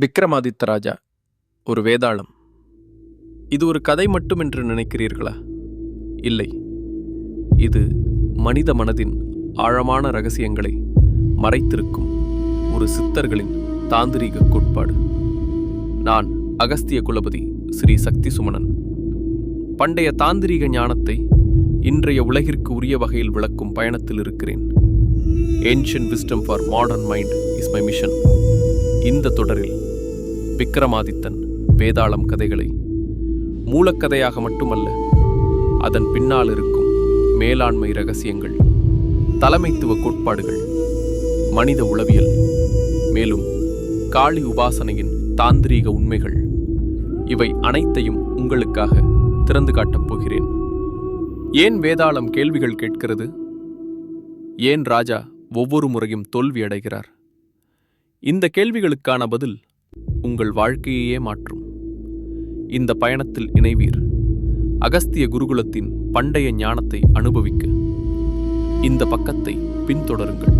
விக்ரமாதித்த ராஜா ஒரு வேதாளம். இது ஒரு கதை மட்டும் என்று நினைக்கிறீர்களா? இல்லை, இது மனித மனதின் ஆழமான ரகசியங்களை மறைத்திருக்கும் ஒரு சித்தர்களின் தாந்திரீக கோட்பாடு. நான் அகஸ்திய குலபதி ஸ்ரீ சக்தி சுமணன். பண்டைய தாந்திரீக ஞானத்தை இன்றைய உலகிற்கு உரிய வகையில் விளக்கும் பயணத்தில் இருக்கிறேன். Ancient wisdom for modern mind is my mission. இந்த தொடரில் விக்ரமாதித்தன் வேதாளம் கதைகளை மூலக்கதையாக மட்டுமல்ல, அதன் பின்னால் இருக்கும் மேலாண்மை இரகசியங்கள், தலைமைத்துவ கோட்பாடுகள், மனித உளவியல், மேலும் காளி உபாசனையின் தாந்திரீக உண்மைகள், இவை அனைத்தையும் உங்களுக்காக திறந்து காட்டப் போகிறேன். ஏன் வேதாளம் கேள்விகள் கேட்கிறது? ஏன் ராஜா ஒவ்வொரு முறையும் தோல்வி அடைகிறார்? இந்த கேள்விகளுக்கான பதில் உங்கள் வாழ்க்கையையே மாற்றும். இந்த பயணத்தில் இணைவீர். அகஸ்திய குருகுலத்தின் பண்டைய ஞானத்தை அனுபவிக்க இந்த பக்கத்தை பின்தொடருங்கள்.